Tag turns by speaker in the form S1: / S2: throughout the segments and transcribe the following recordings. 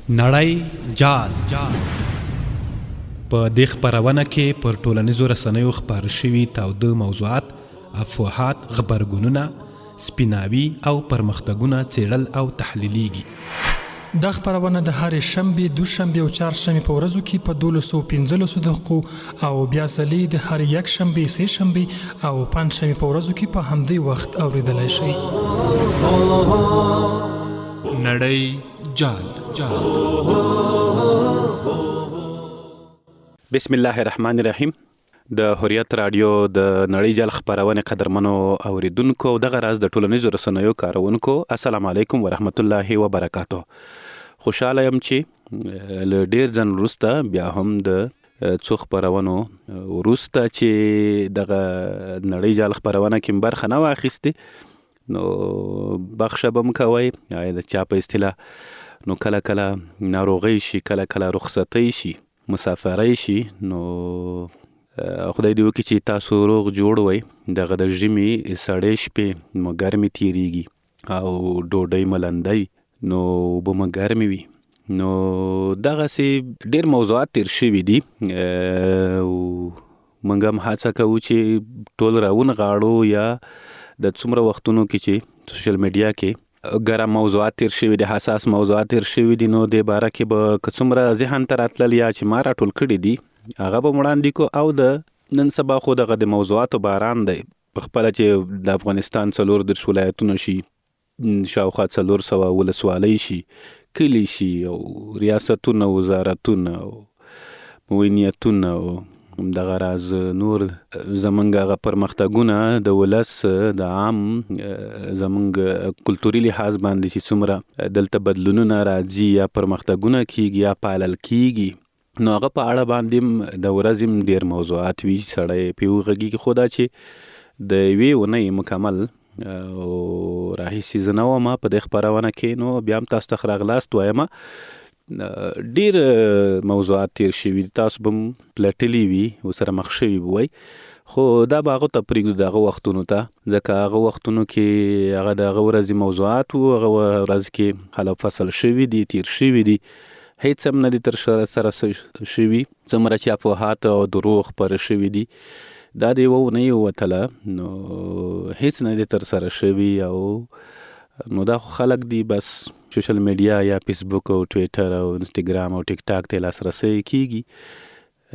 S1: نړۍ جال په دې خپرونه کې پر ټولنیزو رسنیو خپاره شوي تاوده موضوعات، افواهات، غبرګونونه، سپیناوي او پرمختګونه څېړل او تحلیلیږي.
S2: دا خپرونه د هرې شنبې، دوشنبې او چهارشنبې په ورځو کې په 12:15 دقیقو او بیا ځلې د هرې یکشنبې، سه شنبې او پنجشنبې په ورځو کې په همدې وخت اوریدلای شئ.
S1: نړۍ جال. بسم الله الرحمن الرحیم. د حریت رادیو د نړۍ جال خپرونه قدرمنو اوریدونکو، دغه راز د ټولنیزو رسنیو کارونکو، السلام علیکم ورحمت الله وبرکاتو. خوشاله یم چې له ډیر ځن وروسته بیا هم د څو خپرونو وروسته چې دغه نړۍ جال خپرونه کې برخه نه واخیستې، نو بخښه به م کوئ. د چا په اصطلاح نو کله کله ناروغۍ شي، کله کله رخصتۍ شي، مسافرۍ شي، نو خدای دې وکړي چې تاسو روغ جوړ وئ. دغه د ژمي سړې شپې مو ګرمې تیریږي او ډوډۍ ملنده وي، نو اوبه مو ګرمې وي. نو دغسې ډېر موضوعات تیر شوي دي. موږ هم هڅه کوو چې ټول راونغاړو، یا د څومره وختونو کې چې سوشل میډیا کې ګرم موضوعات تیر شوي دي، حساس موضوعات تیر شوي دي، نو د باره کې به که څومره ذهن ته راتلل یا چې ما راټول کړي دي هغه به وړاندې کو. او د نن سبا خو دغه د موضوعاتو باران دی پخپله، چې د افغانستان 34 ولایتونه شي، شاوخوا 400 ولسوالۍ شي، کلي شي، او ریاستونه، وزارتونه او موینیتونه او دغه راز نور زمونږ هغه پرمختګونه د ولس د عام زمونږ کلتوري لحاظ باندې چې څومره دلته بدلونونه راځي یا پرمختګونه کیږي یا پالل کیږي، نو هغه په اړه باندې د ورځې ډیر موضوعات وي سړی پې وغږېږي. خو دا چې د یوې اونۍ مکمل راهیسې زه نه وم په دې خپرونه کې، نو بیا هم تاسو ته ښه راغلاست وایم. ډیر موضوعات تیر شوي دي، تاسو به م پلټلي وي، ورسره مخ شوي به وئ، خو دا به هغو ته پرېږدو، د هغه وختونو ته، ځکه هغه وختونو کې هغه د هغه ورځې موضوعات وو، هغه ورځ کې حل او فصل شوي دي، تیر شوي دي، هیڅ هم نه دي تر سره شوي. څومره چې افواهات او دروغ خپاره شوي دي، دا د یوه اونۍ ووتله، نو هیڅ نه دي تر سره شوي. او نو دا خو خلک دي بس سوشل میډیا یا فیسبوک او ټویټر او انستګرام او ټیک ټاک ته لاسرسی کیږي،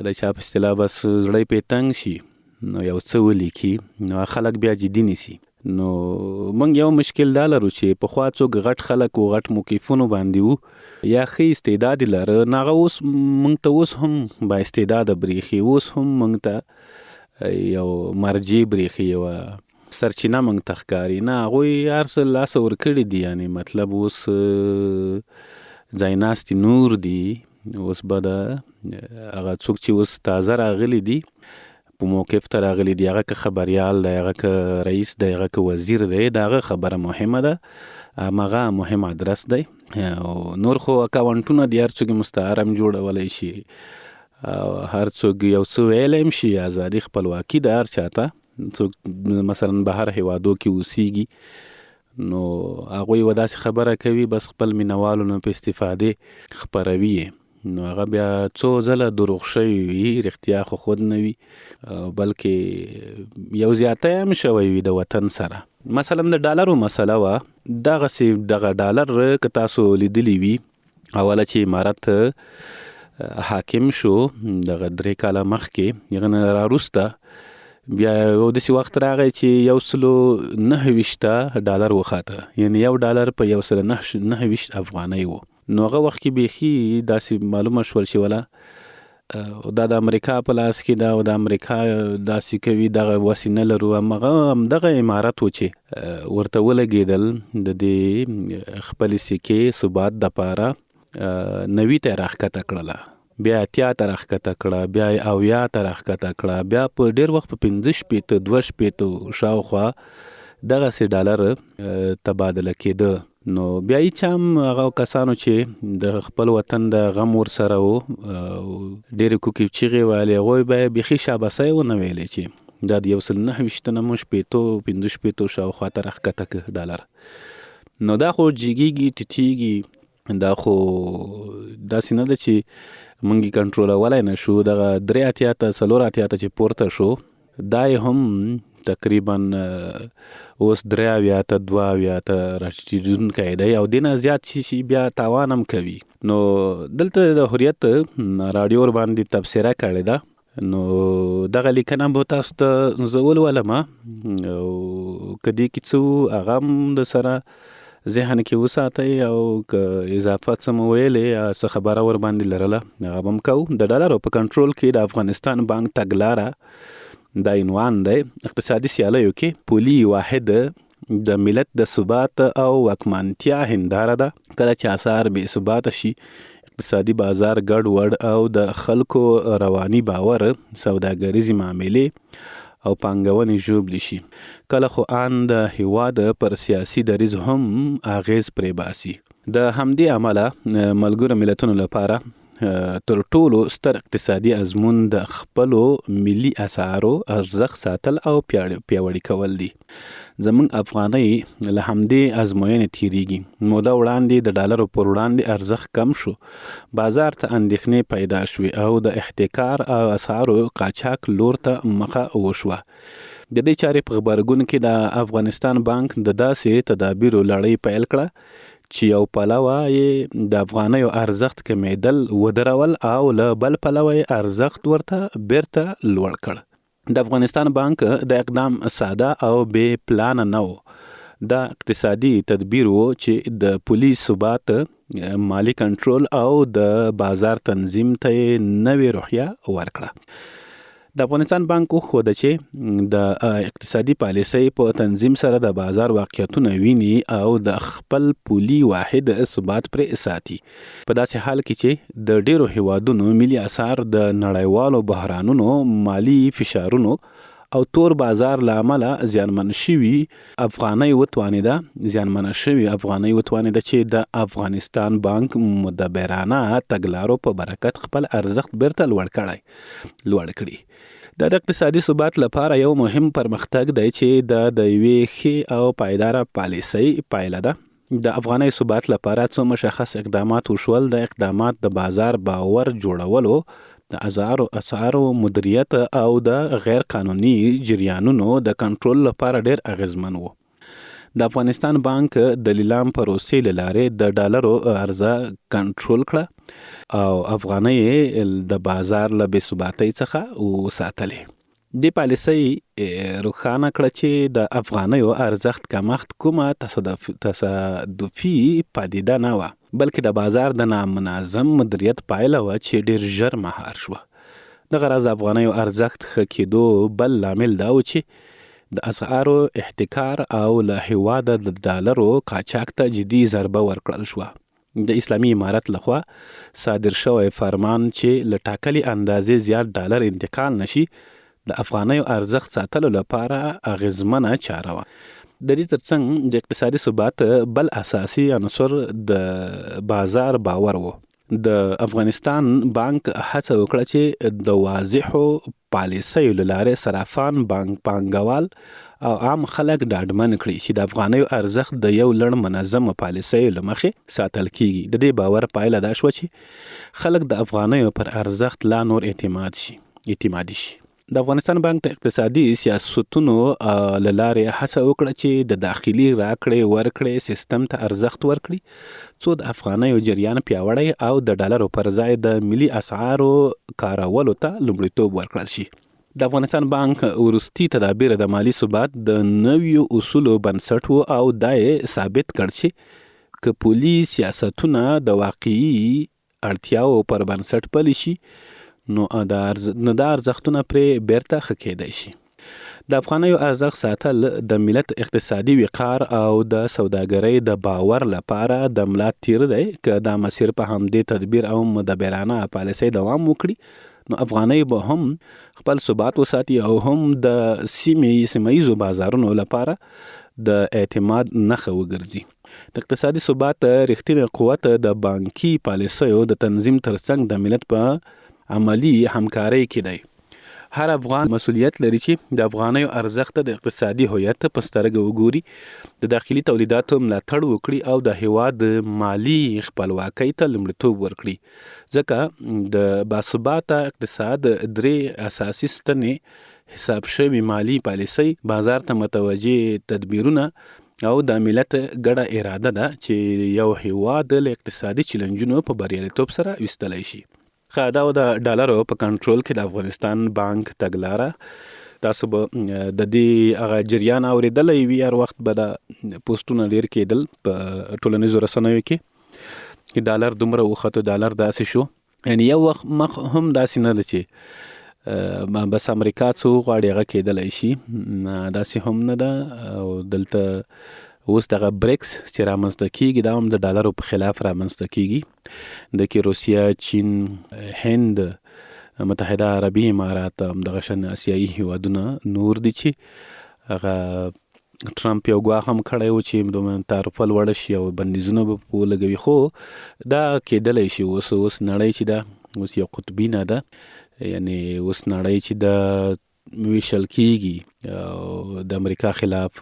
S1: د چا په اصطلاح بس زړی پې تنګ شي نو یو څه ولیکي، نو خلک بیا جدي نیسي. نو موږ یو مشکل دا لرو چې پخوا څوک غټ خلک و غټ موقفونو باندې وو یا ښه استعداد لره، نو هغه اوس موږ ته اوس هم با استعداده بریښي، اوس هم موږ ته یو مرجع بریښي، یوه سرچینه موږ ته ښکاري. نه، هغوی هر څه لاسه ورکړي دي، یعنې مطلب اوس ځایناستي نور دي. اوس به د هغه څوک چې اوس تازه راغلي دي، په موقف ته راغلي دي، هغه که خبریال دی، هغه که رئیس دی، هغه که وزیر دی، د هغه خبره مهمه ده، همغه مهم ادرس دی. او نور خو اکاونټونه دي، هر څوک مستعار هم جوړولی شي، هر څوک یو څه ویلی هم شي، ازادي خپلواکي ده هر چاته. څوک مثلا بهر هیوادو کې اوسیږي، نو هغوی یوه داسې خبره کوي، بس خپل مینوالو نه په استفادې خپروي، نو هغه بیا څو ځله دروغ شوي وي، رښتیا خو خود نه وي، بلکې یو زیاتی هم شوی وي د وطن سره. مثلا د ډالرو مسله وه، دغسې دغه ډالر که تاسو لیدلی وي، اوله چې امارت حاکم شو دغه 3 کاله مخکې، هغه نه راوروسته بیا یو داسې وخت راغی چې 129 ډالر وخاته، یعنې یو ډالر په 129 افغانۍ و. نو هغه وخت کې بیخي داسې معلومه شول چې ولا دا د امریکا په لاس کې ده، او د امریکا داسې کوي، دغه وسې نه لرو. همدغه امارت و چې ورته ولګېدل د دې خپلې سکې ثبات دپاره 90 ته یې راښکته کړله، بیا 80 ته راښکته کړه، بیا 70 ته راښکته کړه، بیا په ډېر وخت په 15 2 شاوخوا دغسې ډالر تبادله کېده. نو بیا هیچ هم هغه کسانو چې د خپل وطن د غم ورسره و، ډېرې کوکې چیغې ویلې، هغوی به یې بیخي شاباسۍ ونه ویلې چې دا د 129 نه مو 15 شاوخوا ته راښکته که ډالر. نو دا خو جګیږي ټیټیږي، دا خو داسې نه ده چې موږ یې کنټرولولی نه شو. دغه 83 ته 84 ته چې پورته شو دا یې هم تقریبا اوس 83 ته 82 ته راټیټېدونکی دی او دې نه زیات شي بیا تاوان هم کوي. نو دلته د حریت راډیو ورباندې تبصره کړې ده. نو دغه لیکنه به تاسو ته زه ولولم او که دې کې څه هغه هم د سره ذهن کې وساتئ او که اضافه څه مو ویلې یا څه خبره ورباندې لرله هغه به هم کوو. د ډالرو په کنټرول کې د افغانستان بانک تګلاره دا عنوان دی. اقتصادي سیالیو کې پولي واحد د ملت د ثبات او واکمنتیا هنداره ده. کله چې اسعار بې ثباته شي اقتصادي بازار ګډ وډ او د خلکو رواني باور سوداګریزي معاملې او پانګونې ژوبلې شي. کله خو ان د هیواد پر سیاسي دریځ هم اغیز پرې باسي. د همدې عمله ملګرو ملتونو لپاره تر ټولو ستر اقتصادي ازمون د خپلو ملي اسعارو ارزښت ساتل او پیاوړي کول دي. زموږ افغانۍ له همدې ازموینې تیریږي. موده وړاندې د ډالرو پر وړاندې ارزښت کم شو، بازار ته اندېښنې پیدا شوې او د احتکار او اسعارو قاچاق لور ته مخه وشوه. د دې چارې په غبرګون کې د افغانستان بانک د داسې تدابیرو لړۍ پیل کړه چې یو پلوه یې د افغانیو ارزښت کمیدل ودرول او له بل پلوه یې ارزښت ورته بیرته لوړ کړ. د افغانستان بانک د اقدام ساده او بې پلانه نه و. دا اقتصادي تدبیر و چې د پولي ثبات، مالی کنټرول او د بازار تنظیم ته نوې روحیه ورکړه. د افغانستان بانک وښوده چې د اقتصادي پالیسۍ په تنظیم سره د بازار واقعیتونه ویني او د خپل پولي واحد ثبات پرې ساتي. په داسې حال کې چې د ډیرو هیوادونو ملي اسعار د نړیوالو بحرانونو، مالی فشارونو او تور بازار له امله زیانمن شوي افغانۍ وتوانېده چې د افغانستان بانک مدبرانه تګلارو په برکت خپل ارزښت بیرته لوړ کړي. دا د اقتصادي ثبات لپاره یو مهم پرمختګ دی چې د یوې ښې او پایداره پالیسۍ پایله ده. د افغانۍ ثبات لپاره څو مشخص اقدامات وشول. د اقدامات د بازار باور جوړولو، د اسعارو مدیریت او د غیر قانوني جریانونو د کنټرول لپاره ډیر اغیزمن وو. د افغانستان بانک د لیلام پروسې له لارې د ډالرو عرضه کنټرول کړه او افغانۍ د بازار له بې ثباتۍ څخه وساتلې. دې پالیسۍ روښانه کړه چې د افغانیو ارزښت کمښت کومه تصادفي پدیده نه وه، بلکې د بازار د نامنظم مدیریت پایله وه چې ډیر ژر مهار شوه. دغه راز افغانیو ارزښت ښه کېدو بل لامل دا و چې د اسعارو احتکار او له هیواده د ډالرو قاچاق ته جدي ضربه ورکړل شوه. د اسلامي امارت لخوا صادر شوی فرمان چې له ټاکلي اندازې زیات ډالر انتقال نشي د افغانیو ارزښت ساتلو لپاره اغیزمنه چاره وه. د دې ترڅنګ د اقتصادي ثبات بل اساسي عنصر د بازار باور و. د افغانستان بانک هڅه وکړه چې د واضحو پالیسیو له لارې صرافان، پانګوال او عام خلک ډاډمن کړي چې د افغانیو ارزښت د یو لړ منظمه پالیسیو له مخې ساتل کیږي. د دې باور پایله دا شوه چې خلک د افغانیو پر ارزښت لا نور اعتمادي شي. د افغانستان بانک د اقتصادي سیاستونو له لارې هڅه وکړه چې د داخلي راکړې ورکړې سیستم ته ارزښت ورکړي څو د افغانیو جریان پیاوړی او د ډالرو پر ځای د ملي اسعارو کارولو ته لومړیتوب ورکړل شي. د افغانستان بانک وروستي تدابیر د مالی ثبات د نویو اصولو بنسټ و او دا یې ثابت کړ چې که پولي سیاستونه د واقعي اړتیاو پر بنسټ پلي شي نو دا ارزښتونه پرې بیرته ښه کېدای شي. د افغانیو ارزښت ساتل د ملت اقتصادي وقار او د سوداګرۍ د باور لپاره د ملا تیر دی. که دا مسیر په همدې تدبیر او مدبرانه پالیسۍ دوام وکړي نو افغانۍ به هم خپل ثبات وساتي او هم د سیمه ییزو بازارونو لپاره د اعتماد نښه وګرځي. د اقتصادي ثبات رښتینی قوت د بانکي پالیسیو د تنظیم ترڅنګ د ملت په عملی همکارۍ کې دی هر افغان مسؤلیت لري چې د افغانیو ارزښت د اقتصادي هویت په سترګه وګوري، د داخلي تولیداتو ملاتړ وکړي او د هیواد د مالی خپلواکۍ ته لومړیتوب ورکړي. ځکه د باثباته اقتصاد 3 اساسي ستنې حساب شوي مالی پالیسۍ، بازار ته متوجه تدبیرونه او د ملت ګډه اراده ده چې یو هیواد له اقتصادي چیلنجونو په بریالیتوب سره ویستلی شي. دا د ډالرو په کنټرول کې د افغانستان بانک تګلاره. تاسو به د دې هغه جریان اورېدلی وي، هر وخت به د پوسټونه ډېر کېدل په ټولنیزو رسنیو کې چې ډالر دومره وخته، ډالر داسې شو. یعنې یو وخت مخ هم داسې نه ده چې بس امریکا څو غواړي هغه کېدلی شي، داسې هم نه ده. او دلته اوس دغه بریکس چې رامنځته کېږي دا هم د ډالرو په خلاف رامنځته کېږي. د کې روسیه، چین، هند، متحده عربي امارات، همدغه شان اسیایي هیوادونه نور دي چې هغه ټرمپ یو ګواښ هم کړی و چې تعرفه لوړه شي او بندیزونه به په ولګوي، خو دا کېدلی شي. اوس نړۍ چې ده اوس یو قطبي نه ده، یعنی اوس نړۍ چې د ویشل کېږي او د امریکا خلاف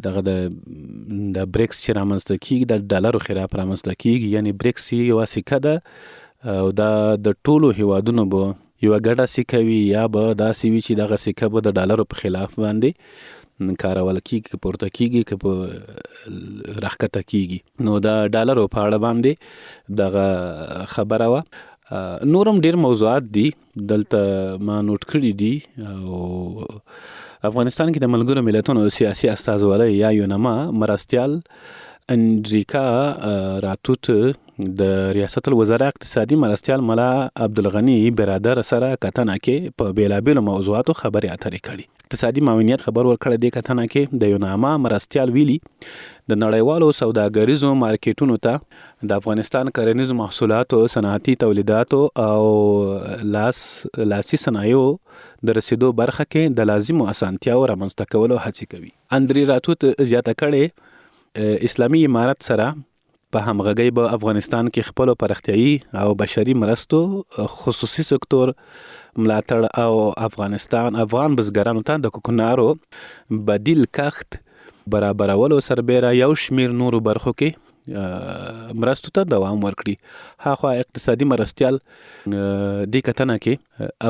S1: دغه د بریکس چې رامنځته کېږي د ډالرو خلاف رامنځته کېږي. یعنی بریکس یوه سکه ده او دا د ټولو هیوادونو به یوه ګډه سکه وي، یا به داسې وي چې دغه سکه به د ډالرو په خلاف باندې کارول کېږي، که پورته کېږي که په راښکته کېږي. نو د ډالرو په اړه باندې دغه خبره وه. نورم ډیر موضوعات دي دلته ما نوٹ کړي دي. او افغانستان کې د ملګرو ملتونو سیاسي استازوالی یا یونما مرستیال انریکا راتوت د ریاست الوزرا اقتصادي مرستیال ملا عبدالغنی برادر سره کتنه کې په بیلابیلو موضوعاتو خبرې اترې کړي. اقتصادي معاونیت خبر ورکړی دی کتنه کې د یونما مرستیال ویلي د نړیوالو سوداګریزو مارکیټونو ته د افغانستان کرنیزو محصولاتو، صنعتي تولیداتو او لاسي صنایعو د رسیدو برخه کې د لازمو اسانتیاو رامنځته کولو هڅې کوي. اندری راتوت زیاته کړې اسلامي امارت سره په همغږۍ به افغانستان کې خپلو پراختیایي او بشري مرستو، خصوصي سکتور ملاتړ او افغان بزګرانو ته د کوکنارو بدیل کښت برابرولو سربیره یو شمیر نورو برخو کې مرستو ته دوام ورکړي. هاخوا اقتصادي مرستیال دې کتنه کې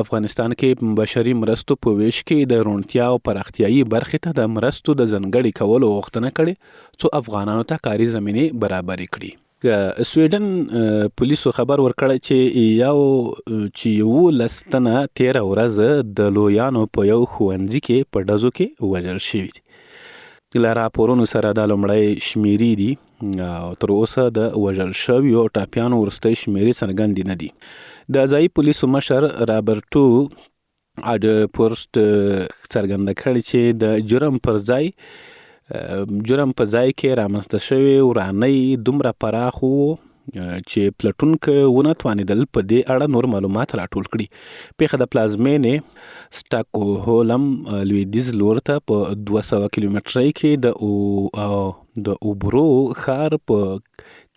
S1: افغانستان کې بشري مرستو په ویش کې د روڼتیا او پراختیایي برخې ته د مرستو د ځانګړي کولو غوښتنه کړې څو افغانانو ته کاري زمینې برابرې کړي. سویډن پولیسو خبر ورکړی چې 11 تنه 13 ورځ د لویانو په یو ښوونځي کې په ډزو کې وژل شوي دي. له راپورونو سره دا لومړی شمیرې دي او تر اوسه د وژل شویو ټاپیانو وروستۍ شمیرې څرګندې نه دي. د ځایي پولیسو مشر رابرټو اډپورسټ څرګنده کړې چې د جرم په ځای کې رامنځته شوی ورانۍ دومره پراخ وو چې پلټونکو ونه توانېدل په دې اړه نور معلومات راټول کړي. پیښه د پلازمینې سټاکهولم لویدیځ لور ته په 200 کیلومترۍ کې د اوبرو ښار په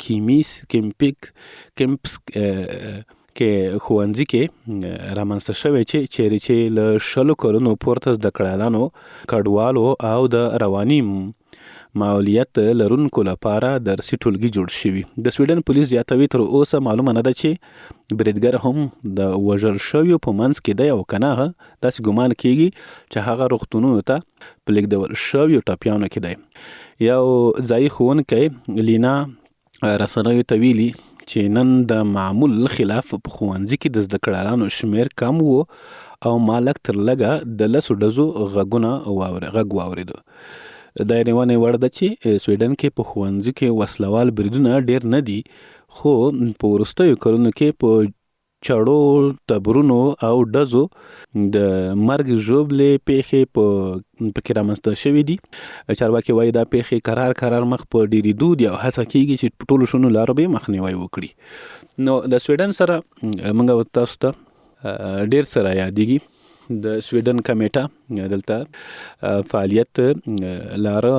S1: کیمپس کې ښوونځي کې رامنځته شوی چیرې چې له 20 کلونو پورته زده کړیالانو، کډوالو او د رواني معلولیت لرونکو لپاره درسي ټولګي جوړ شوي. د سویډن پولیس زیاتوي تر اوسه معلومه نه ده چې بریدګر هم د وژل شویو په منځ کې دی او که نه. داسې ګمان کېږي چې هغه روغتونونو ته په لیږدول شویو ټپیانو کې دی. یو ځایي ښوونکی لینا رسنیو ته ویلي چې نن د معمول خلاف په ښوونځي کې د زده کړیالانو شمیر کم وو او ما لږ تر لږه د 10 ډزو غږ واورېدو. دا یعنې وړ ده چې سویډن کې په ښوونځي کې وسلوال بریدونه ډیر نه دي، خو په وروستیو کلونو کې په چړو، تبرونو او ډزو د مرګ ژوبلې پیښې پکې رامنځته شوي دي. چارواکي وایي دا پیښې قرار مخ په ډیریدو دي او هڅه کېږي چې په ټولو شونو لارو به مخنیوی وکړي. نو د سویډن سره موږ تاسو ته ډیر سره یادېږي د سویډن کمیټه دلته فعالیت لاره.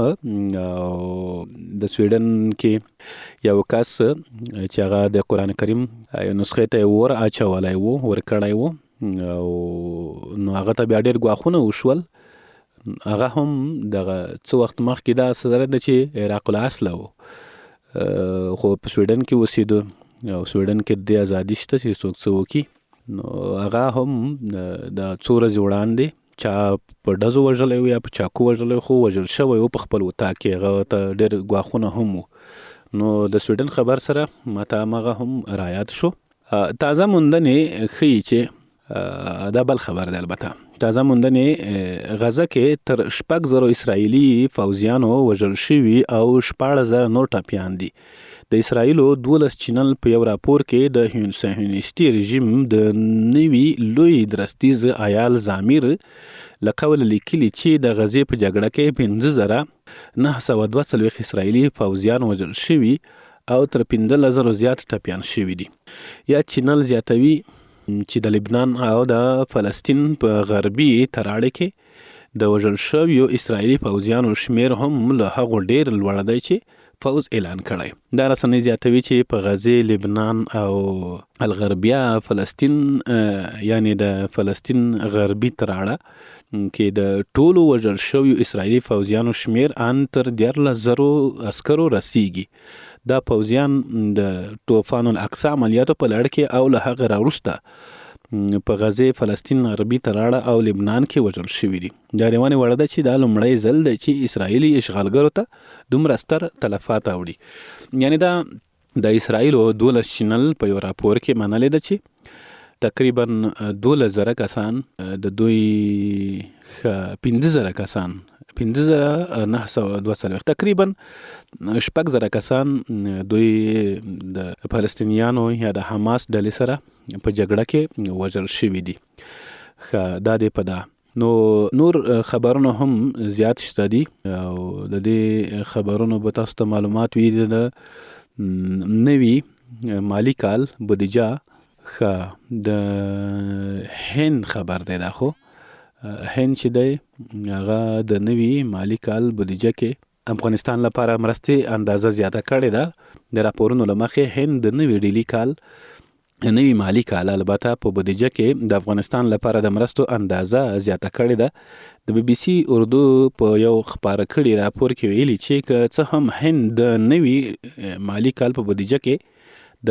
S1: او د سویډن کې یو کس چې هغه د قرآن کریم یو نسخې ته ور اچولی وو، ورکړی وو او نو هغه ته بیا ډېر ګواښونه وشول. هغه هم دغه څه وخت مخکې دا سره ده چې عراق الاصله و، خو په سویډن کې اوسېده او سویډن کې د ازادي شته چې څوک څه وکړي. نو هغه هم د څو ورځې وړاندې چا په ډزو وژلی و یا په چاقو وژلی، خو وژل شوی و په خپل وطاق کې. هغه ته ډېر ګواښونه هم و. نو د سویډن خبر سره ماته همغه هم رایاد شو. تازه موندنې ښیي چې دا بل خبر دی. البته تازه موندنې غزه کې تر 6,000 اسرائیلي فوزیانو وژل شوي او 16,000 نور ټپیان دي. د اسرائیلو 12 چینل په یو راپور کې د صهیونیستي رژیم د نوي لوی درستیز ایال زامیر له قوله لیکلي چې د غزې په جګړه کې 5,942 اسرائیلي فوزیان وژل شوي او تر 15,000 زیات ټپیان شوي دي. یا چینل زیاتوي چې د لبنان او د فلسطین په غربي تراړې کې د وژل شویو اسرائیلي فوزیانو شمیر هم له هغو ډېر لوړ دی چې فوز اعلان کړی. دا رسنۍ زیاتوي چې په غزې، لبنان او الغربیه فلسطین یعنی د فلسطین غربي تراړه کې د ټولو وژل شویو اسرائیلي فوزیانو شمیر ان تر 14,000 عسکرو رسیږي. دا پوځیان د طوفان الاقصی عملیاتو په لړ کې او له هغه راوروسته په غزې، فلسطین غربي تراړه او لبنان کې وژل شوي دي. دا روانې وړه ده چې دا لومړی ځل دی چې اسرائیلي اشغالګرو ته دومره ستر تلفات اوړي. یعنی دا د اسرائیلو 12 چینل په یو راپور کې منلې ده چې تقریبا 12,000 کسان د دوی 15,000 کسان 15,942 تقریبا 6,000 کسان دوی د فلسطینیانو یا د حماس ډلې سره په جګړه کې وژل شوي دي. دا دی په دا. نو نور خبرونه هم زیات شته دي او د دې خبرونو به تاسو ته معلومات وي. د نوي مالی کال بودیجه د هند خبر دی. دا خو هند چې دی هغه د نوي مالی کال بودیجه کې افغانستان لپاره مرستې اندازه زیاته کړې ده. د راپورونو له مخې هند د نوي ډیلی کال نوي مالی کال البته په بودیجه کې د افغانستان لپاره د مرستو اندازه زیاته کړې ده. د بی بی سی اردو په یو خپاره کړي راپور کې ویلي چې که څه هم هند د نوي مالی کال په بودیجه کې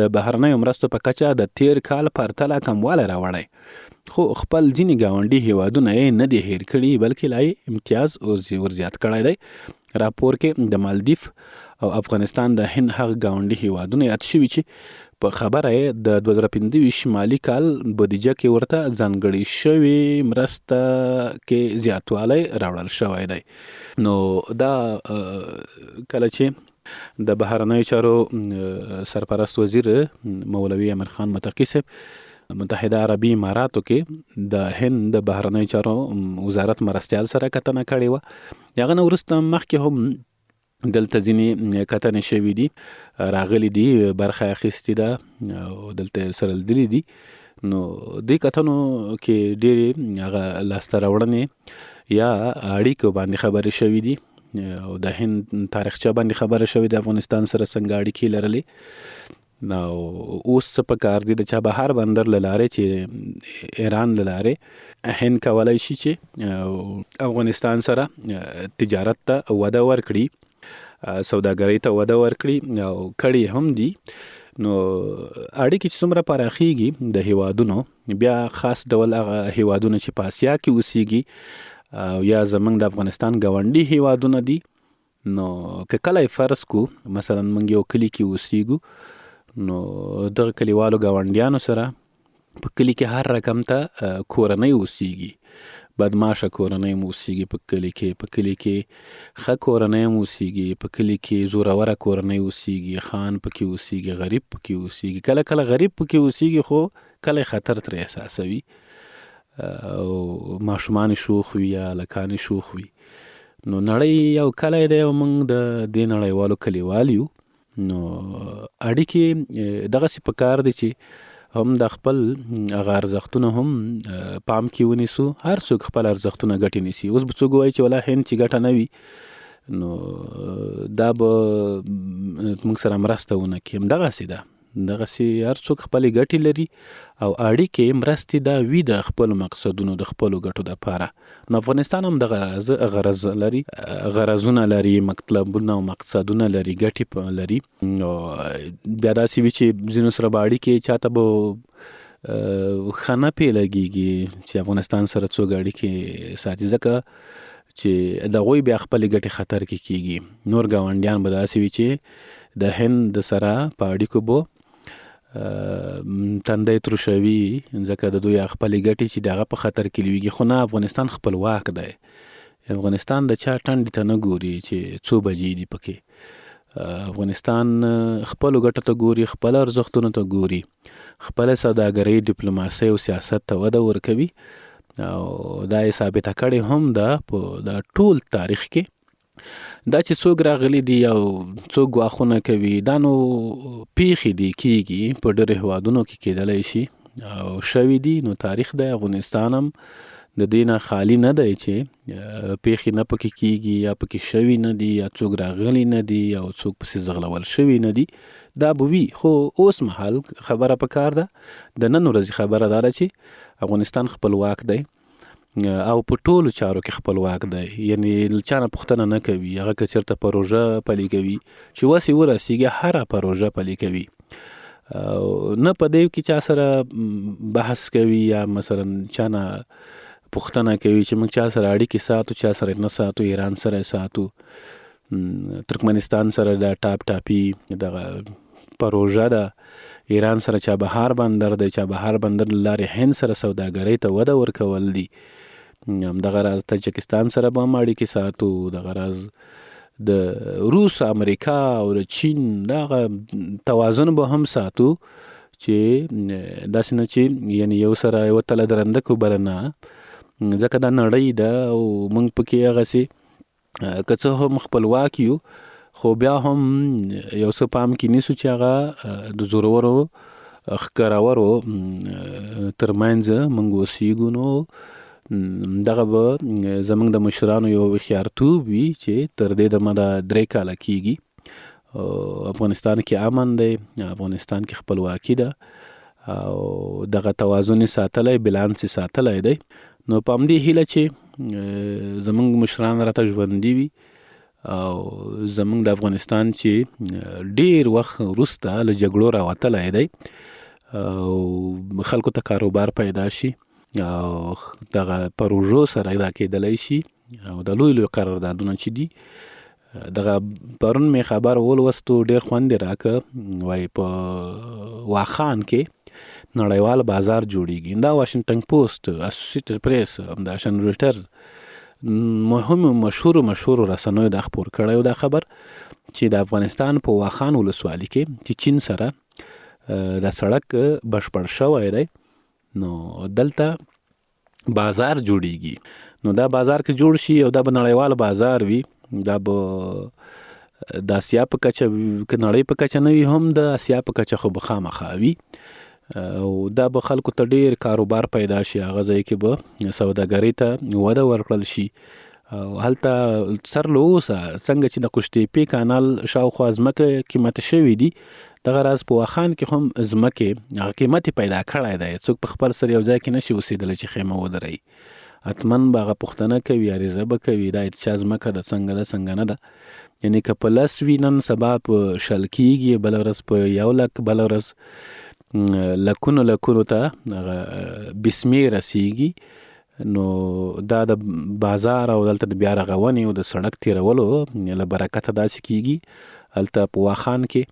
S1: د بهرنیو مرستو په کچه د تیر کال پرتله کموالی راوړی، خو خپل ځینې ګاونډي هیوادونه یې نه دي هیر کړي بلکې لا یې امتیاز ورزیات کړی دی. راپور کې د مالدیف او افغانستان د هند هغه ګاونډي هیوادونه یاد شوي چې په خبره یې د 2025 مالی کال بودیجه کې ورته ځانګړې شوې مرسته کې زیاتوالی راوړل شوی دی. نو دا کله چې د بهرنیو چارو سرپرست وزیر مولوي امیر خان متقي صاحب متحده عربي اماراتو کې د هند د بهرنیو چارو وزارت مرستیال سره کتنه کړې وه. هغه نه وروسته مخکې هم دلته ځینې کتنې شوي دي، راغلي دي، برخه اخیستې ده او دلته سره لیدلي دي. نو دې کتنو کې ډېرې هغه لاسته راوړنې یا اړیکو باندې خبرې شوي دي او د هند تاریخچه باندې خبره شوې د افغانستان سره څنګه اړیکې لرلې. نو اوس څه پکار دي د چابهار بندر له لارې چې ایران له لارې هند کولی شي چې افغانستان سره تجارت ته وده ورکړي، سوداګرۍ ته وده ورکړي او کړي هم دي. نو اړیکې چې څومره پراخیږي د هیوادونو، بیا خاص ډول هغه هیوادونه چې په اسیا کې اوسیږي او یا زمونږ د افغانستان ګاونډي هیوادونه دي. نو که کله فرض کو مثلا موږ یو کلی کې اوسیږو، نو دغه کلیوالو ګاونډیانو سره په کلی کې هر رقم ته کورنۍ اوسیږي، بدماشه کورنۍ هم اوسیږي په کلی کې، په کلی کې ښه کورنۍ هم اوسیږي، په کلی کې زوروره کورنۍ اوسیږي، خان پکې اوسیږي، غریب پکې اوسیږي. کله کله غریب پکې اوسیږي خو کله خطر ترې احساسوي او ماشومان شوخ وي یا هلکان شوخ وي. نو نړۍ یو کلی دی او موږ د دې نړیوالو کلیوال یو. نو اړیکې دغسې پکار دی چې هم د خپل هغه ارزښتونه هم پام کې ونیسو. هر څوک خپل ارزښتونه ګټې نیسي. اوس به څوک وایي چې ولا هند چې ګټه نه وي نو دا به موږ سره مرسته ونه کړي. همدغسې ده دغسې هر څوک خپلې ګټې لري او اړیکې مرستې دا وي د خپلو مقصدونو د خپلو ګټو دپاره. نو افغانستان هم دغه غرض لري، غرضونه لري، مطلبونه او مقصدونه لري، ګټې لري. نو بیا داسې وي چې ځینو سره به اړیکې چاته به ښه نه پې لګېږي چې افغانستان سره څوک اړیکې ساتي، ځکه چې د هغوی بیا خپلې ګټې خطر کې کېږي. نور ګاونډیان به داسې وي چې د هند سره په اړیکو به تندی تروشوي، ځکه د دوی خپلې ګټې چې د هغه په خطر کې لویږي. خو نه، افغانستان خپلواک دی. افغانستان د چا ټنډې ته نه ګوري چې څو بجې دي پکې. افغانستان خپلو ګټو ته ګوري، خپل ارزښتونو ته ګوري، خپل سوداګرۍ، ډیپلوماسۍ او سیاست ته وده ورکوي او دا یې ثابته کړې هم ده په د ټول تاریخ کې. دا چې څوک راغلی دی او څوک ګواښونه کوي، دا نو پیښې دي، کېږي، په ډېرو هېوادونو کې کېدلی شي او شوي دي. نو تاریخ دی، افغانستان هم د دې نه خالی نه دی چې پیښې نه پکې کېږي یا پکې شوي نه دي یا څوک راغلی نه دي او څوک پسې زغلول شوي نه دي. دا به وي، خو اوس مهال خبره پکار ده، د نن ورځې خبره دا ده چې افغانستان خپلواک دی او په ټولو چارو کې خپلواک دی. یعنی له چا نه پوښتنه نه کوي. هغه که چېرته پروژه پلي کوي چې وسې ورسېږي، هره پروژه پلي کوي. نه په دې کې چا سره بحث کوي یا مثلا چا نه پوښتنه کوي چې موږ چا سره اړیکې ساتو، چا سره نه ساتو، ایران سره ساتو، ترکمنستان سره د ټاپي دغه پروژه ده، ایران سره چابهار بندر دی، چابهار بندر له لارې هند سره سوداګرۍ ته وده ورکول دي. همدغه راز تاجکستان سره به هم اړیکې ساتو، دغه راز د روس، امریکا او د چین دغه توازن به هم ساتو چې داسې نه چې یعنی یو سره یوه تله درنده کو بله نه، ځکه دا نړۍ ده او موږ پکې هغسې که څه هم خپلواک یو، خو بیا هم یو څه پام کې نیسو چې هغه د زورورو ښکارورو ترمنځ موږ اوسیږو. نو دغه به زموږ د مشرانو یو هوښیارتوب وي چې تر دې دمه دا 3 کاله کېږي افغانستان کې امن دی، افغانستان کې خپلواکي ده او دغه توازن ساتلی، بیلانس ساتلی دی. نو په همدې هیله چې زموږ مشران راته ژوندي وي او زموږ د افغانستان چې ډیر وخت وروسته له جګړو راوتلی دی او خلکو ته کاروبار پیدا شي او دغه پروژو سره دا کېدلی شي او د لوی لوی قراردادونه چې دي. دغه پرون مې خبر ولوستو، ډیر خوند یې راکه، وایي په واخان کې نړیوال بازار جوړیږي. دا واشنګټن پوسټ، اسوسییټډ پریس، همداشان رویټرز، مشهورو رسنیو دا خپور کړی دا خبر چې د افغانستان په واخان ولسوالي کې چې چین سره دا سړک بشپړ شوی دی، نو دلته بازار جوړیږي. نو دا بازار که جوړ شي او دا به نړیوال بازار وي، دا به د اسیا په کچه، که نړۍ په کچه نه وي هم د اسیا په کچه خو به خامخا وي او دا به خلکو ته ډیر کاروبار پیدا شي. هغه ځای کې به سوداګرۍ ته وده ورکړل شي او هلته سر له اوسه څنګه چې د قشتېپې کانال شاوخوا ځمکه قیمته شوي دي، دغه راز په واخان کې هم ځمکې هغه قیمت پیدا کړی دی. څوک په خپل سر یو ځای کې نشي اوسېدلی چې خیمه ودروي، حتمن به هغه پوښتنه کوي، عریضه به کوي دا د چا ځمکه ده، څنګه ده، څنګه نه ده. یعنی که په 10 وي نن سبا په 100 کېږي، بله ورځ په 1 لک، بله ورځ لکونو ته هغه بسمې رسیږي. نو دا د بازار او دلته د بیا رغونې او د سړک تیرولو له برکته داسې کېږي. هلته په واخان کې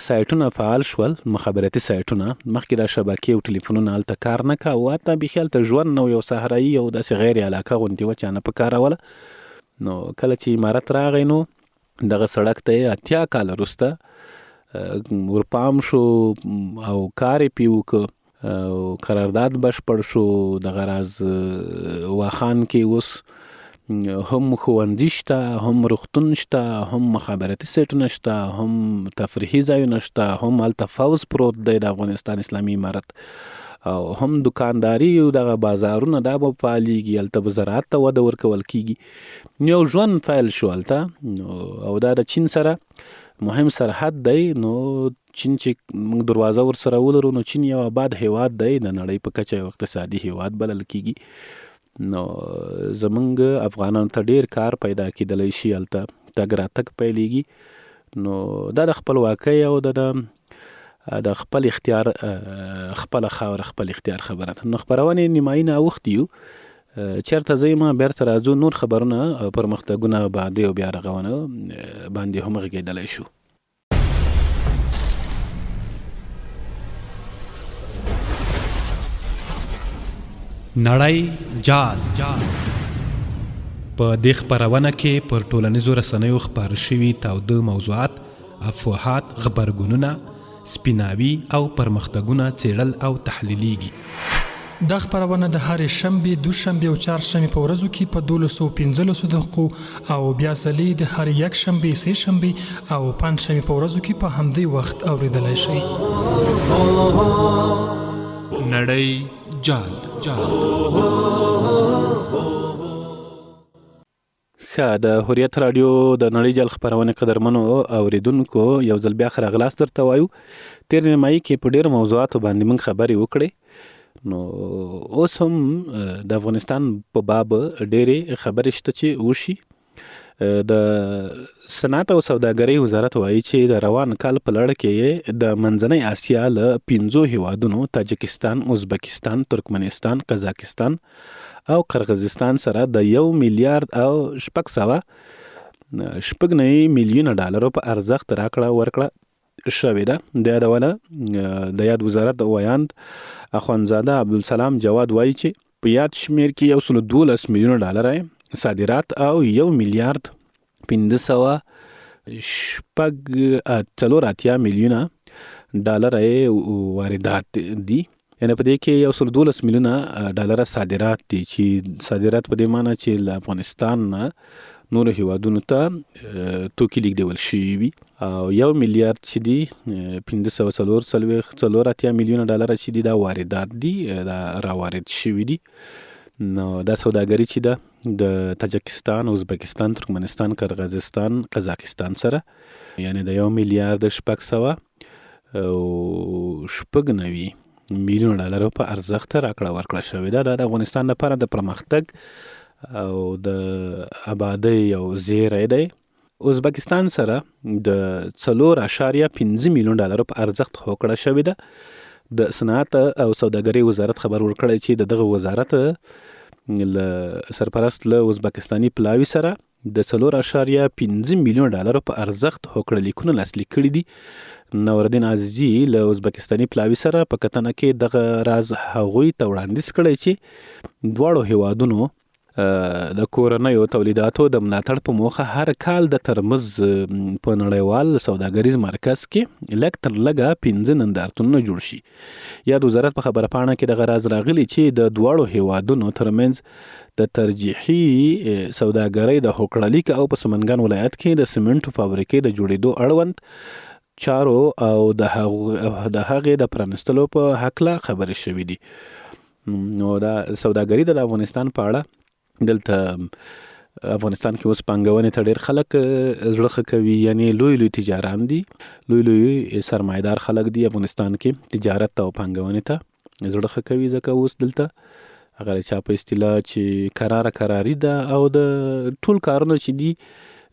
S1: سایټونه فعال شول، مخابراتي سایټونه. مخکې دا شبکې او ټلیفونونه هلته کار نه کوه، حتی بیخي هلته ژوند نه و، یو صحرایي او داسې غیر علاقه غوندې وه چې نه په کاروله. نو کله چې امارت راغی نو دغه سړک ته یې 80 کاله وروسته ورپام شو او کار یې پې وکړه او قرارداد بشپړ شو. دغه راز واخان کې اوس هم ښوونځي شته، هم روغتون شته، هم مخابراتي سایټونه شته، هم تفریحي ځایونه شته، هم هلته فوز پروت دی د افغانستان اسلامي امارت، او هم دکانداري او دغه بازارونه دا به فعالیږي. هلته به زراعت ته وده ورکول کېږي. یو ژوند پیل شو هلته. او دا د چین سره مهم سرحد دی. نو چین چې موږ دروازه ورسره ولرو نو چین یو آباد هیواد دی، د نړۍ په کچه یو اقتصادي هیواد بلل کیږي. نو زمونږ افغانانو ته ډیر کار پیدا کیدلی شي، هلته تګ راتګ پیلیږي. نو دا د خپلواکۍ او د خپل اختیار خپل خاوره خپل اختیار خبره ده. نو خپرونې نیمایي ناوخت یو، چېرته ځئ ما بیرته راځو، نور خبرونه پرمختګونه بعدې او بیا رغونه باندې هم غږېدلی شو.
S3: نړۍ جال په دې خپرونه کې پر ټولنیزو رسنیو خپاره شوي تاوده موضوعات، افواهات، غبرګونونه، سپیناوي او پرمختګونه څېړل او تحلیلیږي.
S2: دا خپرونه د هرې شنبې، دوشنبې او چهارشنبې په ورځو کې په 12:15 دقیقو او بیا ځلې د هرې یکشنبې، سه شنبې او پنجشنبې په ورځو کې په همدې وخت اورېدلی شئ.
S3: نړۍ جال.
S1: د هوریت رادیو د نړۍ جال خپرونې قدرمنو اوریدونکو یو ځل بیا ښه راغلاست درته وایو. تېر نیمایي کې په ډېرو موضوعاتو باندې موږ خبرې وکړې. نو اوس هم د افغانستان په باب ډېرې خبرې شته چې وشي. د صنعت او سوداګرۍ وزارت وایي چې د روان کال په لړ کې د منځنۍ اسیا له 5 هیوادونو تاجکستان، ازبکستان، ترکمنستان، قزاقستان او قرغیزستان سره د 1 میلیارد او 6.9 میلیونه ډالرو په ارزښت راکړه ورکړه شوې ده. د یادونه د یاد وزارت ویاند اخوندزاده عبدالسلام جواد وایي چې په یاد شمیر کې 112 میلیونه ډالر صادرات او 1 میلیارد 584 میلیونه ډالر واردات دي. یعنی په دې کې 112 میلیونه ډالر صادرات دي، چې صادرات په دې معنی چې له افغانستان نه نور هیوادونو ته توکي لیږدول شوي وي، او 1 میلیارد چې دي 584 میلیونه ډالر چې دي دا واردات دي، دا راوارد شوي دي. نو دا سوداګري چې ده د تاجکستان، ازبکستان، ترکمنستان، قرغیزستان، قزاقستان سره، یعنی د 1 میلیارد 6.9 میلیونه ډالرو په ارزښت راکړه ورکړه شوې ده. دا د افغانستان لپاره د پرمختګ او د آبادۍ یو زیری دی. ازبکستان سره د 4.5 میلیون ډالرو په ارزښت هوکړه شوې ده. د صنعت او سوداګرۍ وزارت خبر ورکړی چې دغه وزارت سرپرست له ازبکستاني پلاوي سره د 4.5 میلیون ډالرو په ارزښت هوکړه لیکونه لاسلیک کړي دي. نوردین عزیزي له ازبکستاني پلاوي سره په کتنه کې دغه راز هغوی ته وړاندیز کړی چې دواړو هیوادونو د کورنیو تولیداتو د ملاتړ په موخه هر کال د ترمز په نړیوال سوداګریز مرکز کې لږ تر لږه 15 نندارتونونه جوړ شي. یاد وزارت په خبره پاڼه کې دغه راز راغلی چې د دواړو هیوادونو ترمنځ د ترجیحي سوداګرۍ د هوکړه لیک او په سمنګان ولایت کې د سیمنټو فابریکې د جوړېدو اړوند چارو او د هغې د پرانستلو په هکله خبرې شوې دي. نو دا سوداګري د افغانستان په اړه دلته افغانستان کې اوس پانګونې ته ډېر خلک زړه ښه کوي، یعنی لوی تجاران دي، لوی سرمایدار خلک دي افغانستان کې تجارت او پانګونې ته زړه ښه کوي، ځکه اوس دلته هغه چا په اصطلاح چې کراري ده او د ټول کارونه چې دي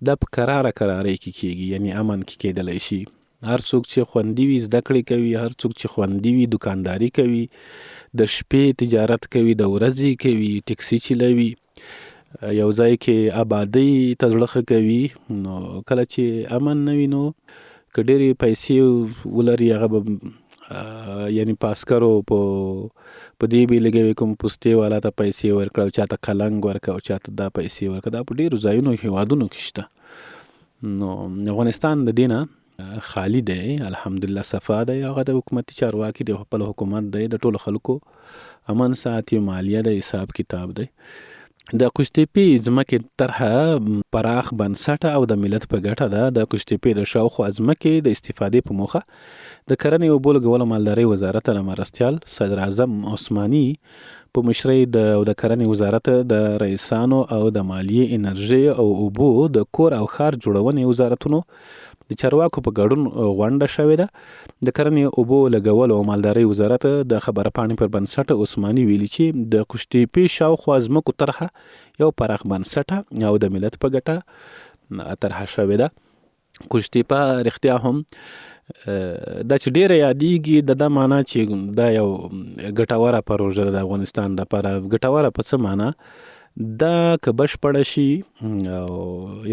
S1: دا په کراري کې کېږي، یعنی امن کې کېدلی شي. هر څوک چې خوندي وي زده کړې کوي، هر څوک چې خوندي وي دکانداري کوي، د شپې تجارت کوي، د ورځې کوي، ټکسي چلوي، یو ځای کې آبادۍ ته زړه ښه کوي. نو کله چې امن نه وي نو که ډېرې پیسې ولري هغه به یعنی په عسکرو په دې به لګوي، کوم پوستې والا ته پیسې ورکړه او چاته قلنګ ورکړه او چاته دا پیسې ورکړه. دا په ډېرو ځایونو هیوادونو کې شته. نو افغانستان د دې نه خالی دی، الحمدلله صفا دی. هغه د حکومتي چارواکي د خپل حکومت دی، د ټولو خلکو امن ساتي، مالیه د حساب کتاب دی. د قوشتېپې ځمکې طرحه پراخ بنسټه او د ملت په ګټه ده. د قوشتېپې د شاوخوا ځمکې د استفادې په موخه د کرنې اوبو لګولو مالدارۍ وزارت له مرستیال صدر اعظم عثماني په مشرۍ د کرنې وزارت د رئیسانو او د مالیې، انرژۍ او اوبو د کور او ښار جوړونې وزارتونو د د چارواکو په ګډون غونډه شوې ده. د کرنې اوبو لګولو او مالدارۍ وزارت د خبره پاڼې پر بنسټ عثماني ویلي چې د قوشتېپې شاوخوا ځمکو طرحه یو پراخ بنسټه او د ملت په ګټه طرحه شوې ده. قوشتېپه رښتیا هم دا چې ډیره یادېږي د معنا چې دا یو ګټوره پروژه د افغانستان لپاره. ګټوره په څه معنا؟ دا که بشپړه شي او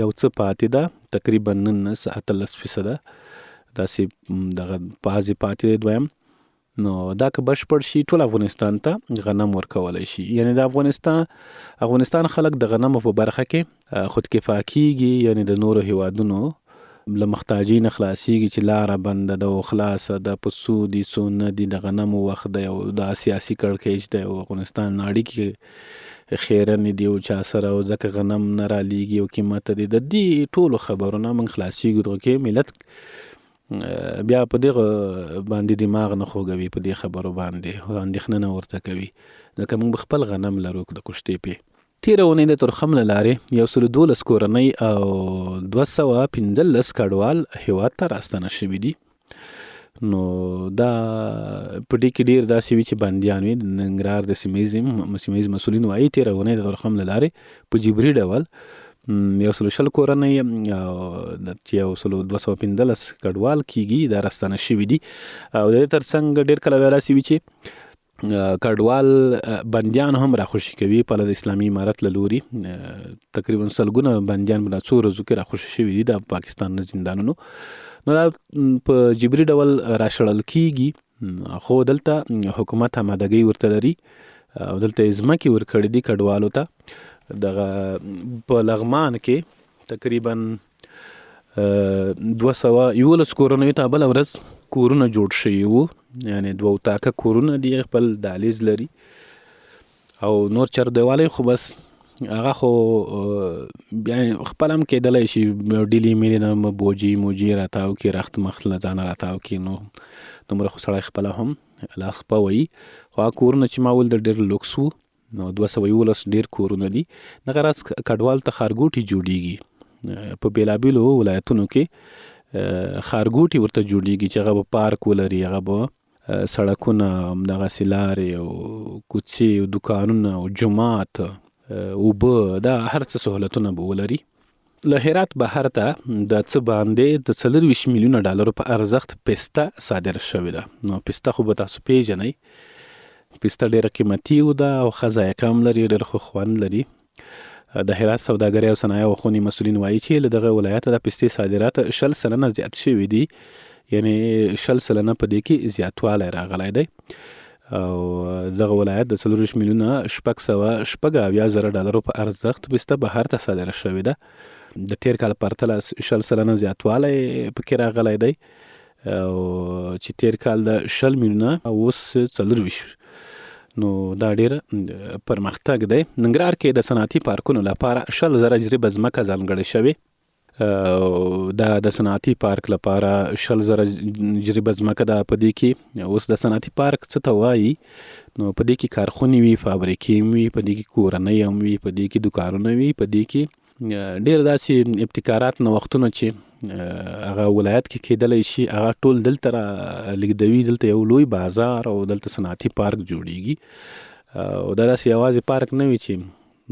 S1: یو څه پاتې ده تقریبا 19-18% داسې دغه بعضې پاتې دی دویم، نو دا که بشپړ شي ټول افغانستان ته غنم ورکولی شي. یعنی د افغانستان خلک د غنمو په برخه کې خودکفا کیږي، یعنی د نورو هیوادونو له محتاجۍ نه خلاصیږي چې لاره بنده ده او خلاصه ده، په څو دي څو نه دي، د غنمو وخت دی او دا سیاسي کړکېچ دی او افغانستان اړیکې خیرنې دي او چا سره او ځکه غنم نه رالیږي او قیمت دی. د دې ټولو خبرونه موږ خلاصیږو دغه کې ملت بیا په دغه باندې دماغ نه خوږوي، په دې خبرو باندې اندېښنه نه ورته کوي ځکه موږ خپل غنم لرو د قوشتېپې. تیره اونۍ د تورخم له لارې 112 کورنۍ او 215 کډوال هیواد ته راستنه شوي دي. نو دا په دې کې ډېر داسې وي چې بندیان وي. د ننګرهار د سیمه مسؤلین وایي تیره اونۍ د تورخم له لارې په جبري ډول 120 کورنۍ او 215 کډوال کیږي دا راستنه شوي دي. او د دې ترڅنګ ډېر کله داسې وي چې کډوال بندیان هم راخوشي کوي په د اسلامي امارت له لوري. تقریبا سلګونه بندیان په څو ورځو کې راخوشي شوي دي د پاکستان نه زندانونو. نو دا په جبري ډول راشړل کیږي، خو دلته حکومت آمادګۍ ورته لري او دلته ځمکې ورکړي دي کډوالو ته. دغه په لغمان کې تقریبا 211 کورنیو ته بله ورځ کورونه جوړ شوي وو، یعنی 2 اتاقه کورونه دي، خپل دهلیز لري او نور چردیوالی. خو بس هغه خو بیا خپل هم کېدلی شي ډیلي میلې نه بوجي راتاو کې رخت مخت له ځانه راتاو کې، نو دومره خو سړی خپله هم لاس خپه وایي. خو هغه کورونه چې ما ول د ډېر لوکس وو، نو 211 ډېر کورونه دي. دغه راز کډوال ته ښارګوټي جوړیږي په بېلابېلو ولایتونو کې. ښارګوټي ورته جوړیږي چې هغه به پارک ولري، هغه به سړکونه، همدغسې لارې او کوڅې او دوکانونه او جومات، اوبه، دا هر څه سهولتونه به ولري. له هرات بهر ته د څه باندې د 24 میلیونه ډالرو په ارزښت پسته صادر شوې ده. نو پسته خو به تاسو پیژنئ، پسته ډېره قیمتي ده او ښه ذایقه هم لري، ډېر ښه خوند لري. د هرات سوداګرۍ او صنایعو خونې مسؤلین وایي چې له دغه ولایته د پستې صادرات 20% زیات شوي دي، یعنی 20% په دې کې زیاتوالی راغلی دی. او دغه ولایت د 4 میلیونه 670 ډالرو په ارزښت پسته بهر ته صادره شوې ده. د تیر کال پرتله 20% زیاتوالی پکې راغلی دی او چې تیر کال د 20 میلیونه اوس 24. نو دا ډېره پرمختګ دی. ننګرهار کې د صنعتي پارکونو لپاره 20,000 جریبه ځمکه ځانګړې شوې. دا د صنعتي پارک لپاره 20,000 جریبه ځمکه ده. په دې کې اوس د صنعتي پارک څه ته وایي، نو په دې کې کارخونې وي، فابریکې وي، په دې کې کورنۍ هم وي، په دې کې دوکانونه وي، په دې کې ډېر داسې ابتکارات نوښتونه چې هغه ولایت کې کېدلی شي، هغه ټول دلته را لیږدوي. دلته یو لوی بازار او دلته صنعتي پارک جوړیږي. او دا داسې یوازې پارک نه وي چې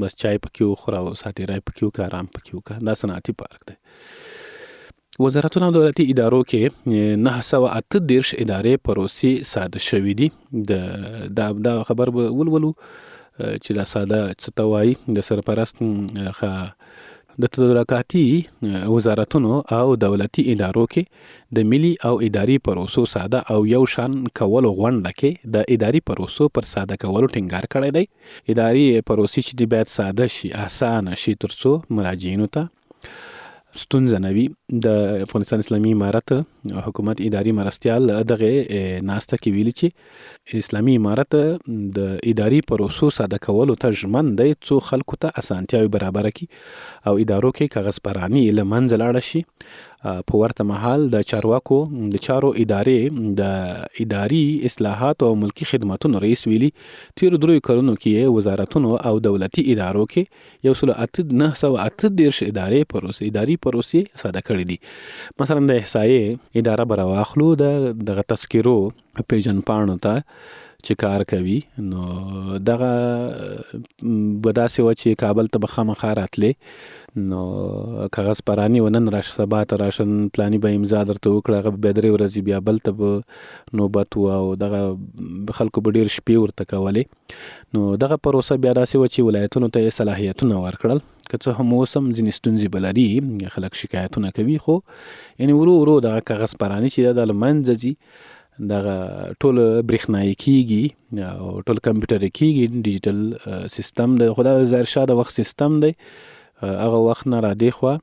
S1: بس چای پکې وخوره او ساعتېری پکې وکړه، آرام پکې وکړه. دا صنعتي پارک دی. وزارتونو او دولتي ادارو کې 938 ادارې پروسې ساده شوي دي. دا خبر به ولولو چې دا ساده څه ته وایي. د سرپرست د تدارکاتي وزارتونو او دولتي ادارو کې د ملي او اداري پروسو ساده او یو شان کولو غونډه کې د اداري پروسو پر ساده کولو ټینګار کړی دی. اداري پروسې چې دی باید ساده شي، اسانه شي، ترڅو مراجعینو ته ستونزه نه وي. د افغانستان اسلامي امارت حکومت اداري مرستیال دغه ناسته کې ویلي چې اسلامي امارت د اداري پروسو ساده کولو ته ژمن دی څو خلکو ته اسانتیاوې برابره کړي او ادارو کې کاغذ پراني له منځه لاړه شي. په ورته مهال د چارواکو د چارو ادارې د اداري اصلاحات او ملکی خدماتو رئیس ویلي تیرو 3 کلونو کې وزارتونو او دولتي ادارو کې 938 ادارې اداري پروسې ساده کړي دي. مثلا د احصایې اداره به راواخلو دغه تذکرو پیژن پاڼو ته چې کار کوي، نو دغه به داسې وه چې کابل ته به خامخا راتلې، نو کاغذ پراني و نن راشه سبا ته راشه، پلاني به امضا درته وکړه، هغه بیا 3 ورځې بیا بل ته به نوبت و او دغه خلکو به ډېر شپې ورته کولې. نو دغه پروسه بیا داسې وه چې ولایتونو ته یې صلاحیتونه ورکړل، که څه هم اوس هم ځینې ستونزې به لري، خلک شکایتونه کوي، خو یعنې ورو ورو دغه کاغذ پراني چې دا له منځه ځي، دغه ټول برېښنایي کیږي او ټول کمپیوټري کیږي، ډیجیټل سیستم دی. خو دا د ظاهر شاه د وخت سیستم دی، هغه وخت نه را دې خوا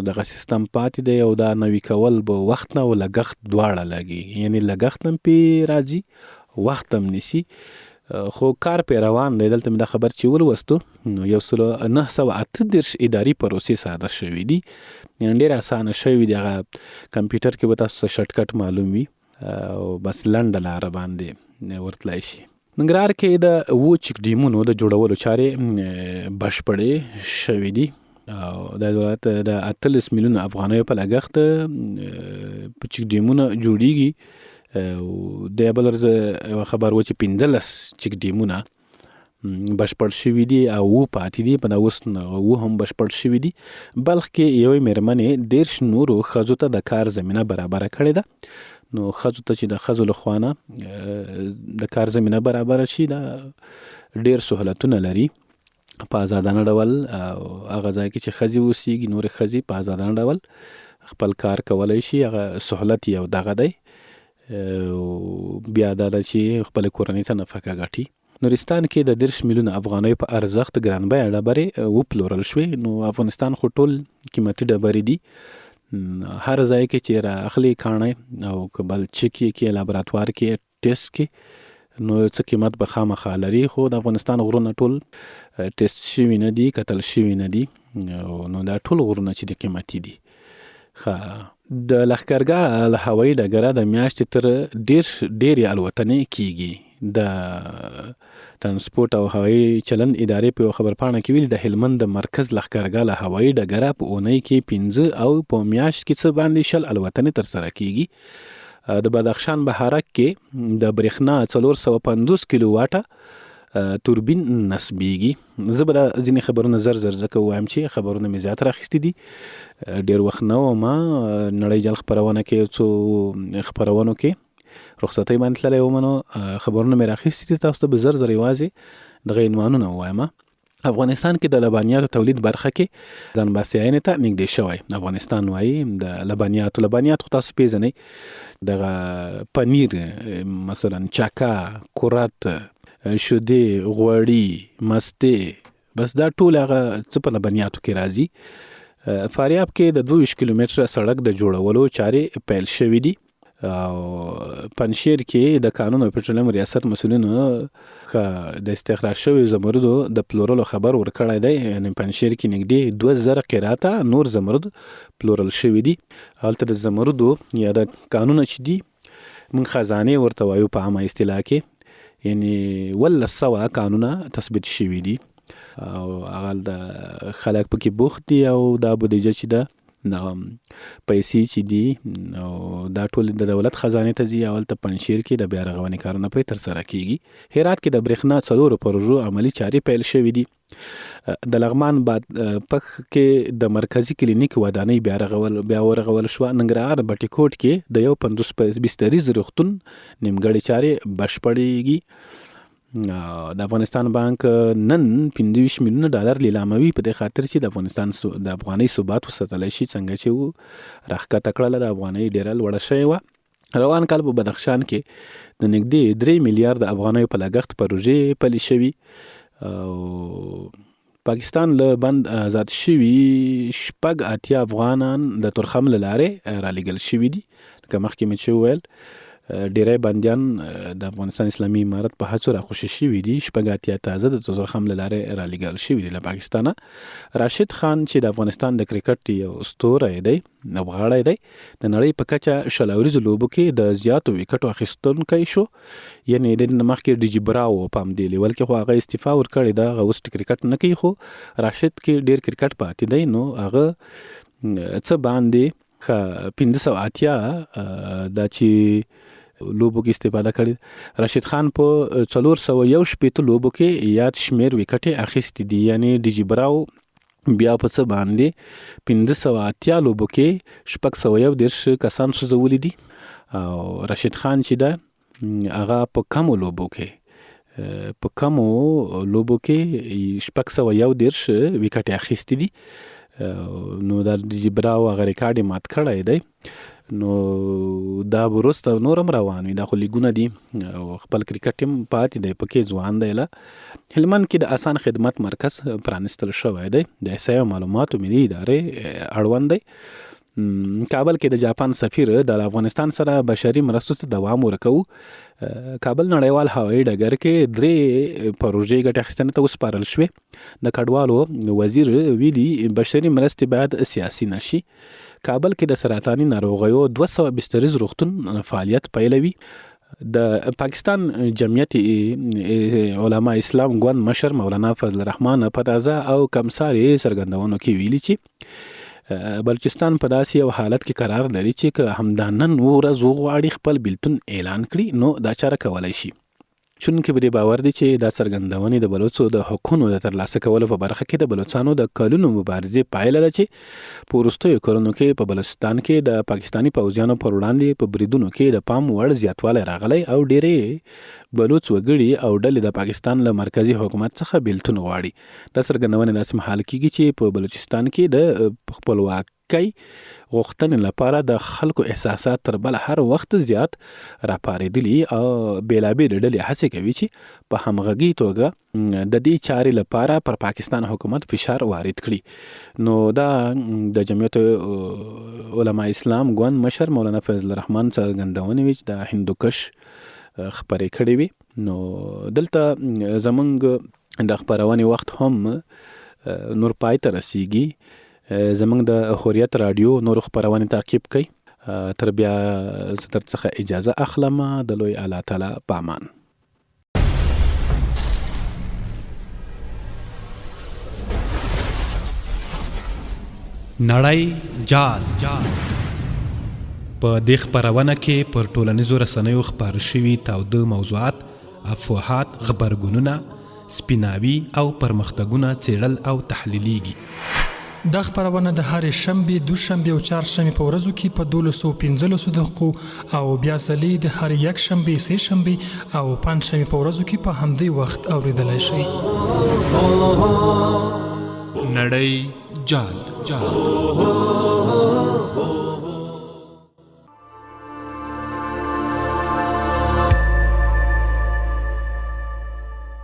S1: دغه سیستم پاتې دی او دا نوي کول به وخت نه او لګښت دواړه لګي، یعنې لګښت هم پې راځي، وخت هم نیسي، خو کار پې روان دی. دلته مې دا خبر چې ولوستو، نو 1938 اداري پروسې ساده شوي دي، یعنې ډېر اسانه شوي دي. هغه کمپیوټر کې به تاسو ته شارټکټ معلوم وي او بس لنډه لاره باندې ورتلای شي. ننګرهار کې د 7 چک ډیمونو د جوړولو چارې بشپړې شوې دي او د ولایت د 18 میلیونه افغانیو په لګښت په چک ډیمونه جوړیږي. او د بل ورځ خبر و چې 15 چک ډیمونه بشپړ شوي دي او پاتې دي، په دا اوس هم بشپړ شوي دي. بلخ کې یوې مېرمنې 13 نورو ښځو ته د کار زمینه برابره کړې ده. نو ښځو ته چې د ښځو له خوا نه د کار زمینه برابره شي، دا ډېر سهولتونه لري په ازادانه ډول. او هغه ځای کې چې ښځې اوسېږي، نورې ښځې په ازادانه ډول خپل کار کولی شي، هغه سهولت یو دغه دی. بیا دا ده چې خپل کورنۍ ته نفقه ګټي. نورستان کې د 10 میلیونه افغانیو په ارزښت ګران بیه ډبرې وپلورل شوې. نو افغانستان خو ټول قیمتي ډبرې دي، هر ځای کې چې را اخلي کاڼی او که بل چک یې کې لابراتوار کې ټیسټ کې، نو څه قیمت به خامخا لري. خو د افغانستان غرونه ټول ټیسټ شوي نه دي، کتل شوي نه دي، نو دا ټول غرونه چې د قیمتي دي. د لښکرګاه له هوایي ډګره د میاشتې تر ډېرې الوتنې کیږي. د ترانسپورټ او هوایي چلند ادارې په یو خبرپاڼه کې ویلي، د هلمند د مرکز لښکرګاه له هوایي ډګره په اونۍ کې 15 او په میاشت کې څه باندې 20 الوتنې ترسره کیږي. د بدخشان بهارک کې د برېښنا 450 کیلو واټه توربین نصبیږي. زه به ځینې خبرونه زر ځکه وایم چې خبرونه مې زیات راخیستي دي، ډېر وخت نه ومه نړۍ جل خپرونه کې څو خپرونو کې رخصتۍ باندې تللی وم، نو خبرونه مې راخیستي دي. تاسو ته به زر یوازې دغه عنوانونه ووایم. افغانستان کې د لبنیاتو تولید برخه کې ځان بسیاینې ته نږدې شوی. افغانستان وایي د لبنیات خو تاسو پیژنئ، دغه پنیر مثلا چکه، کورت، شودې، غوړي، مستې، بس دا ټول هغه څه په لبنیاتو کې راځي. فاریاب کې د 22 کیلومتره سړک د جوړولو چارې پیل شوي دي. او پنشیر کې د کانون او پټرولیم ریاست مسؤلینو د استخراج شوي زمردو د پلورلو خبر ورکړی دی. یعنې پنشیر کې نږدې 2000 قیراته نور زمرد پلورل شوي دي. هلته د زمردو یا د کانونه چې دي موږ خزانې ورته وایو په عامه اصطلاح کې، یعنې 1900 کانونه تثبیت شوي دي او هغه د خلک پکې بوخت دي او دا بودیجه چې ده پیسې چې دي او دا ټول د دولت خزانې ته ځي. اول ته پنشیر کې د بیا رغونې کارونه پرې ترسره کیږي. هرات کې د برېښنا 4 پروژو عملي چارې پیل شوي دي. د لغمان پک کې د مرکزی کلینیک ودانۍ بیا ورغول شوه. ننګرهار بټي کوټ کې د 50 بستریز روغتون نیمګړې چارې بشپړېږي. د افغانستان بانک نن 25 میلیونه ډالر لیلاموي په دې خاطر چې د افغانستان د افغانۍ ثبات وساتلی شي. څنګه چې راښکته کړله د افغانۍ ډېره لوړه شوې وه. روان کال په بدخشان کې د نږدې 3 میلیارد افغانیو په لګښت پروژې پلي شوي. پاکستان له بند آزاد شوي 80 افغانان د تورخم له لارې رالیږل شوي دي. لکه مخکې مې چې وویل، ډیری بندیان د افغانستان اسلامي امارت په هڅو راخوشي شوي دي. 80 تازه د تورخم له لارې رالیږل شوي دي له پاکستانه. راشد خان چې د افغانستان د کرکټ یو ستوری دی، لوبغاړی دی، د نړۍ په کچه شلوریزو لوبو کې د زیاتو وکټو اخیستونکی شو. یعنې د مخکې ډیجی براو په همدې لیول کې خو هغه استعفا ورکړې ده، هغه اوس کرکټ نه کوي، خو راشد کې ډیر کرکټ پاتې دی. نو هغه څه باندې 1580 دا چې لوبو کې استفاده کړې. راشد خان په 461 لوبو کې یاد شمیر وکټې اخیستې دي، یعنی ډیجی براو بیا په څه باندې 1580 لوبو کې 611 کسان سوځولي دي، او راشد خان چې دا هغه په کمو لوبو کې 611 وکټې اخیستې دي. نو دا ډیجی براو هغه ریکارډ مات کړی دی. نو دا وروسته نورم روان وي، دا خو لیګونه دي او خپل کرکټ ټیم پاتې دی پکې ځوان دی. هلمند کې د آسان خدمت مرکز پرانستل شوی دی، د احصایې او معلوماتو ملي ادارې اړوند دی. کابل کې د جاپان سفیر د افغانستان سره بشري مرستو ته دوام ورکوي. کابل نړیوال هوایي ډګر کې 3 پروژې ګټه اخیستنې ته وسپارل شوې. د کډوالو وزیر ویلي بشري مرستې باید سیاسي نشي. کابل کې د سرطاني ناروغیو 200 بستریز روغتون فعالیت پیلوي. د پاکستان جمعیت علما اسلام ګوند مشر مولانا فضل الرحمن په تازه او کمسارې څرګندونو کې ویلي چې بلوچستان په داسې یو حالت کې قرار لري چې که همدا نن ورځ وغواړي خپل بیلتون اعلان کړي نو دا چاره کولی شي. چونکې په دې باور دي چې دا څرګندونې د بلوڅو د حقونو د ترلاسه کولو په برخه کې د بلوڅانو د کلونو مبارزې پایله ده چې په وروستیو کلونو کې په بلوچستان کې د پاکستاني پوځیانو پر وړاندې په بریدونو کې د پام وړ زیاتوالی راغلی او ډېرې بلوڅ وګړي او ډلې د پاکستان له مرکزي حکومت څخه بیلتون غواړي. دا څرګندونې داسې مهال کېږي چې په بلوچستان کې د خپلواکۍ غوښتنې لپاره د خلکو احساسات تر بل هر وخت زیات راپارېدلي او بېلابېلې ډلې هڅې کوي چې په همغږي توګه د دې چارې لپاره پر پاکستان حکومت فشار وارد کړي. نو دا د جمعیت علما اسلام ګوند مشر مولانا فضل الرحمن څرګندونې وي چې د هندوکش خپرې کړې وي. نو دلته زمونږ د خپرونې وخت هم نور پای ته رسیږي. زمونږ د حریت رادیو نور خپرونې تعقیب کړئ. تر بیا زه در څخه اجازه اخلم. د لوی الله تعالی په امان.
S3: نړۍ جال په دې خپرونه کې پر ټولنیزو رسنیو خپاره شوي تاوده موضوعات، افواهات، غبرګونونه، سپیناوي او پرمختګونه څېړل او تحلیلیږي.
S2: دا خپرونه د هرې شنبې، دوشنبې او چهارشنبې په ورځو کې په 12:15 دقیقو او بیا ځلې د هرې یکشنبې، سه شنبې او پنجشنبې په ورځو کې په همدې وخت اورېدلی شئ.
S3: نړۍ جال